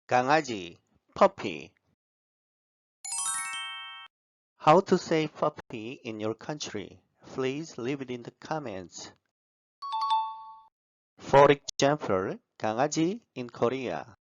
강아지, puppy. How to say puppy in your country? Please leave it in the comments. For example, 강아지 in Korea.